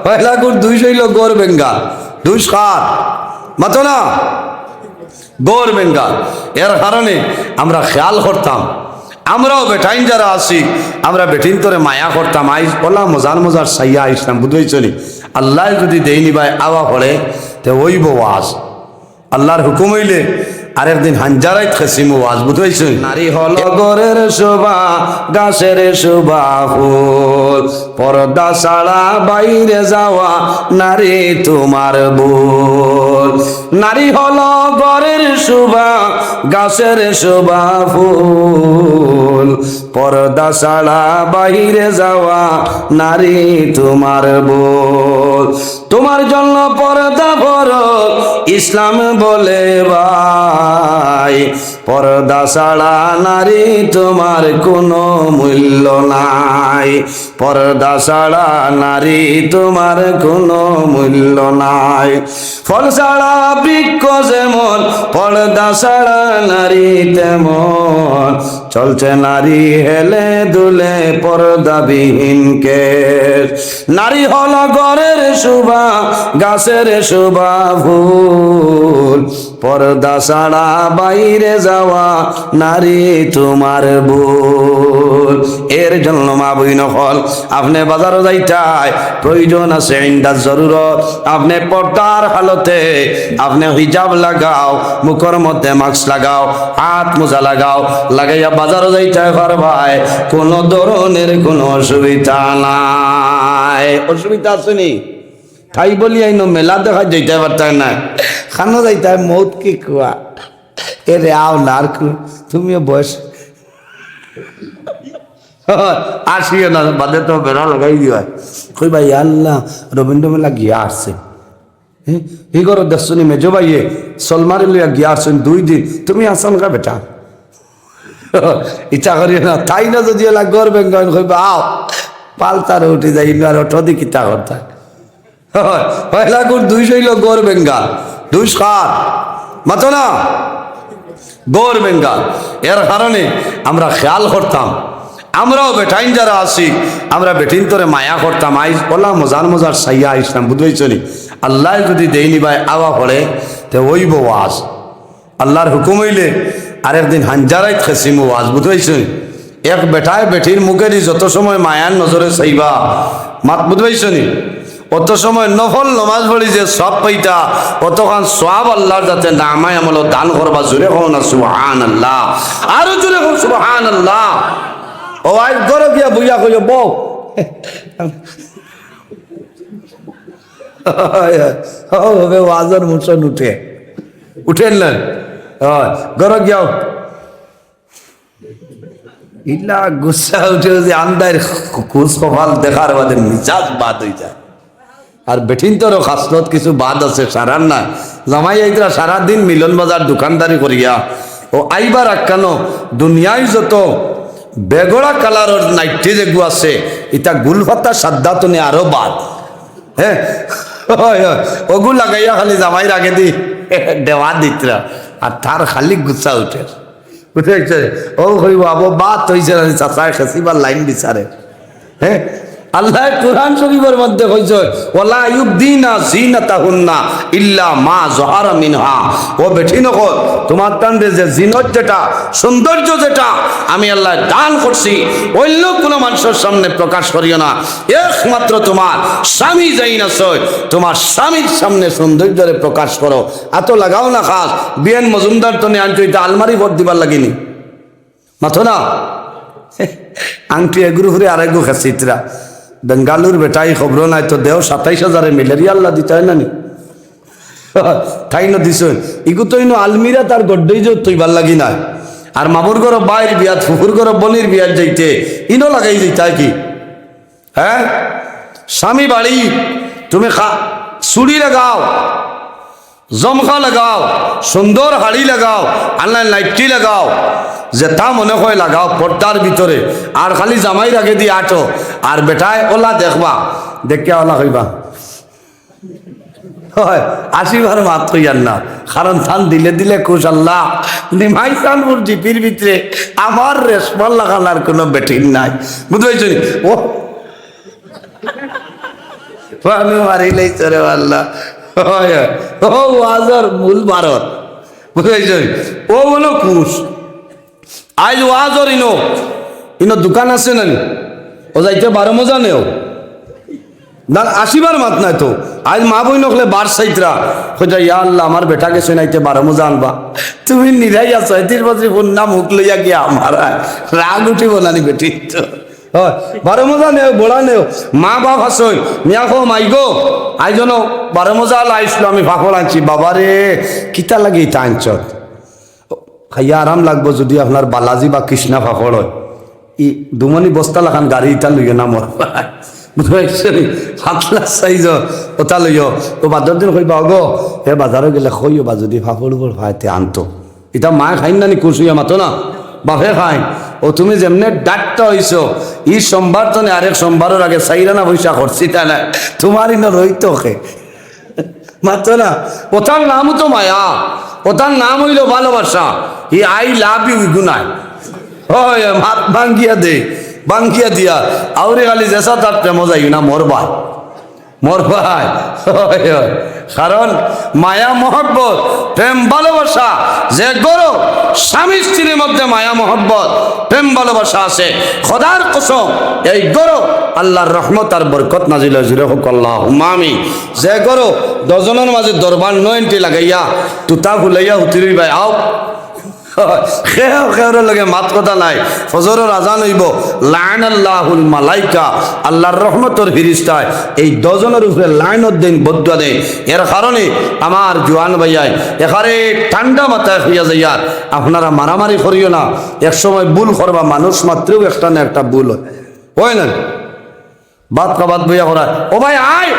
পয়লা গুড় 200 হইল গড় বেঙ্গা 2 সাত মাতো না গড় বেঙ্গা। এর কারণে আমরা খেয়াল করতাম, আমরাও বেটাইন যারা আছি আমরা বেটিন তোরে মায়া করতাম। আইস ওলা মজার মজার সাইয়া আইসলাম বুঝেছনি। আল্লাহ যদি দেয়নি ভাই আওয়া পড়ে তে ওইব ওয়াজ আল্লাহর হুকুম হইলে আরেকদিন হাঞ্জারাই খেসিম ওয়াজ বুঝেছেন। নারী হল গরের শোভা গাছের শোভা ফুল, পর্দা ছাড়া বাইরে যাওয়া নারী তোমার ভুল। নারী হল গরের শোভা গাছের শোভা ফুল, পর্দা ছাড়া বাইরে যাওয়া নারী তোমার ভুল। তোমার জন্য পর্দা ফরজ ইসলাম বলে ভাই, পর্দা ছাড়া নারী তোমার কোনো মূল্য নাই, পর্দা ছাড়া নারী তোমার কোনো মূল্য নাই। ফল ছাড়া বৃক্ষ যেমন পর্দা ছাড়া নারী তেমন, চলছে নারী হেলে দুলে পর্দাবিহীন কেশ। নারী হল ঘরের শোভা গাছের শোভা ফুল, পর্দা ছাড়া বাইরে যাওয়া নারী তোমার ভুল। এর জন্য মা বইন হল আপনি বাজারও যাইতাই প্রয়োজন আছে ইন্দার জরুরত, আপনি পর্দার হালতে আপনি হিজাব লাগাও, মুখের মধ্যে মাস্ক লাগাও, হাত মোজা লাগাও, লাগাইয়া বাজারও যাইতাই পারবাই, কোনো ধরনের কোনো অসুবিধা নাই। অসুবিধা আসেনি তাই বলি আইন মেলা দেখা যাইতে পারতাম না, খানো যাইতে মৌত কি কুয়া এরে আও না আর তুমিও বয়স আসিও না বাদে তো বেড়া লাগাই দিবা। কই ভাই আল্লাহ রবীন্দ্র মেলা গিয়া আসছে, হি করো দেখছনি মেজো ভাইয়ে সলমারে লইয়া গিয়া আসছেন 2 দিন, তুমি আসন কা বেটা ইচ্ছা করিও না। তাই না যদি এলা গড় বেঙ্গন কইবা আও পালতার উঠে যাই আর অটো দি কিতা করতা। পয়লা গুড় 200 হইল গড় বেঙ্গা 2 সাত মাতো না গড় বেঙ্গা। এর কারণে আমরা খেয়াল করতাম, আমরাও বেটাইন যারা আছি আমরা বেটিন তোরে মায়া করতাম। আইস ওলা মজার মজার সাইয়া আইসলাম বুঝেছনি। আল্লাহ যদি দেয়নি ভাই আওয়া পড়ে তে ওইব ওয়াজ আল্লাহর হুকুম হইলে আরেকদিন হাঞ্জারাই খেসিম ওয়াজ বুঝেছনি। এক বেটায় বেটির মুখেরই যত সময় মায়ার নজরে চাইবা মাত বুঝেছনি, অত সময় নফল নমাজ পড়ি যে সব পাইতা অতখান সব আল্লাহর যাতে নামায় আমল দান করবা। জোরে হো না সুবহানাল্লাহ, আরো জোরে হো সুবহানাল্লাহ। ও আই গরো গিয়া বুইয়া কইও বউ হবে ওয়াজের মুসন উঠেন না গরো গিয়াও ইল্লা গুসা উঠে যে আন্দার খুশ কপাল দেখার বাদে মিজাজ বাদ হয়ে যায়। আর বেঠিন তোরও খাসলত কিছু বাদ আছে সারার না। জামাই আইতরা সারাদিন মিলন বাজার দোকানদারি করিয়া ও আইবার আক্কানো দুনিয়ায় যত বেগড়া কালারের নাইটি যেগু আছে এটা গুলফাতা সাদ্দাতনে আরো বাদ। হ্যাঁ ওগু লাগাইয়া খালি জামাইর আগে দি দেওয়া দিতরা আর তার খালি গুছা উঠে বুঝতে ও হইব আবো বাত হয়েছে চাচায় খেসিবার লাইন বিচারে। হ্যাঁ আল্লাহ কুরআন শরীফের মধ্যে কইছে ওয়ালা ইউবদিনা জিনাতাহুন্না ইল্লা মা যাহারা মিনহা। ও বেঠি নকল তোমার তান্ডে যে জিনত যেটা সৌন্দর্য যেটা আমি আল্লাহ দান করছি অন্য কোনো মানুষের সামনে প্রকাশ করিও না, একমাত্র তোমার স্বামী যাই না সই তোমার স্বামীর সামনে সৌন্দর্যরে প্রকাশ করো। এত লাগাও না খাস বিএন মজুমদার তো নিয়ে আনছো এটা আলমারি ভর দিবার লাগিনি মাথো না আংটি এগুলো ঘুরে আর এগু খাসিতরা বেঙ্গালুর বেটাই খবর নাই তো দেহ 27,000 ম্যালেরিয়া আল্লাহ দিতে হয় না নি তাই না দিছ ইগু তো ইনো আলমিরা তার গড্ডই যে তৈবার লাগি না। আর মামুর ঘর বাইর বিয়াত ফুফুর ঘর বনির বিয়াত যাইতে ইনো লাগাই যাইতে কি। হ্যাঁ স্বামী বাড়ি তুমি চুড়ি লাগাও, জমখা লাগাও, সুন্দর হাড়ি লাগাও, আল্লাহ লাইটটি লাগাও, যেটা মনে হয় লাগাও পর্দার ভিতরে। আর খালি জামাই রাখে দিয়ে আটো আর বেটায় ওলা দেখবা দেখে ওলা হইবা আসিবার মাত হইয়ার না, কারণ থান দিলে দিলে খুশ আল্লাহ নিমাই চানপুর জিপির ভিতরে আমার রেশমাল লাগানোর কোনো বেটিং নাই বুঝতে ও মানু মারিলেই চরে আল্লাহ ও ওয়াজর মূল ভারত বুঝাইছ ও বলো কুশ আজ ওয়াজর ইনো দোকান আছে না ও যাইতে 12 মজা নেও না আসিবার মাত নাই তো আজ মা বই নকলে বার সাইতরা কইতা ইয়া আল্লাহ আমার বেটাকে শোনাইতে 12 মজা আনবা তুমি নিরাই আছো এতির বছর বন্যা মুখ লইয়া গিয়া আমার রাগ উঠিব নানি বেটি তো হয় 12 মজা নেও বড়া নেও মা বাপ আসই মিয়া খো মাইগো আইজন 12 মজা লাইছলো আমি ফাফল আনছি বাবারে কিতা লাগে ইতা আনছত খাইয়া আরাম লাগবো যদি আপনার বালাজি বা কৃষ্ণা ফাফড় হয় ই দুমনি বস্তা লাখান গাড়ি ইটা লইও না মর বুঝাইছি হাতলা সাইজ ওটা লইও ও বাদর দিন কইবা গো হে বাজারে গেলে খইও বা যদি ফাফড় উপর ভাইতে আনতো এটা মা খাইন নানি কুরসুইয়া মাতো না বাপে খাই ও তুমি যেমনে ডাক্তার হইছো ই সোমবার তো আরেক সোমবারের আগে সাইরানা পয়সা করছি তা না তোমার ইন রইতো খে মাতো না ওটার নামও তো মায়া ওটার নাম হইল ভালোবাসা ই আই লাভ ইউ গুনায় হয় হাত ভাঙ্গিয়া দে ভাঙ্গিয়া দিয়া আউরে খালি জেসা তার প্রেম যাই না মোর ভাই কারণ মায়া মহব্বত প্রেম ভালোবাসা যে গরো স্বামী স্ত্রীর মধ্যে মায়া মহব্বত প্রেম ভালোবাসা আছে খোদার কসম এই গরো আল্লাহর রহমত আর বরকত নাজিল হয়েছিল আল্লাহুম্মা আমিন যে গরো দজনের মাঝে দরবার 90 লাগাইয়া তুতা ফুলাইয়া হুতিরি ভাই আও খেয়ার লগে মাত কথা নাই ফজরের আজান হইব লাআনাল্লাহুল মালাইকা আল্লাহর রহমতের ফেরেশতায় এই দজনের উপরে লাইনত দেন বদুয়া দেন এর কারণে আমার জওয়ান ভাইয়াই এখানে ঠান্ডা মাথায় হইয়া যাইয়ার আপনারা মারামারি করিও না এক সময় ভুল করবা মানুষ মাত্রও একটা না একটা ভুল হয় না বাদ কা বাদ বইয়া করা ও ভাই আয়